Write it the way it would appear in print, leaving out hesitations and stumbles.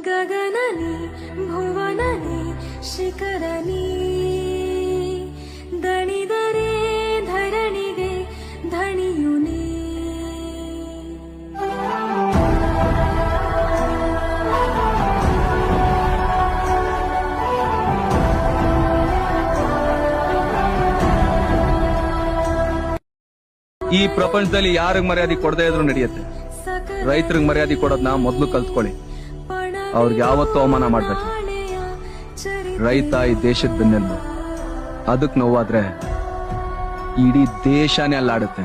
ಗಗನನಿ ಭುವನನಿ ಶಿಖರನಿ ದಣಿದರೆ ಧರಣಿಗೆ ಧಣಿಯುನಿ. ಈ ಪ್ರಪಂಚದಲ್ಲಿ ಯಾರಿಗ್ ಮರ್ಯಾದೆ ಕೊಡದೇ ಇದ್ರು ನಡೆಯುತ್ತೆ. ರೈತರಿಗೆ ಮರ್ಯಾದೆ ಕೊಡೋದನ್ನ ಮೊದ್ಲು ಕಲ್ತ್ಕೊಳ್ಳಿ. ಅವ್ರಿಗೆ ಯಾವತ್ತೂ ಅವಮಾನ ಮಾಡ್ಬೇಕು. ರೈತ ಈ ದೇಶದ ಬೆನ್ನೆಲುಬು. ಅದಕ್ ನೋವಾದ್ರೆ ಇಡೀ ದೇಶನೇ ಅಲ್ಲಾಡುತ್ತೆ.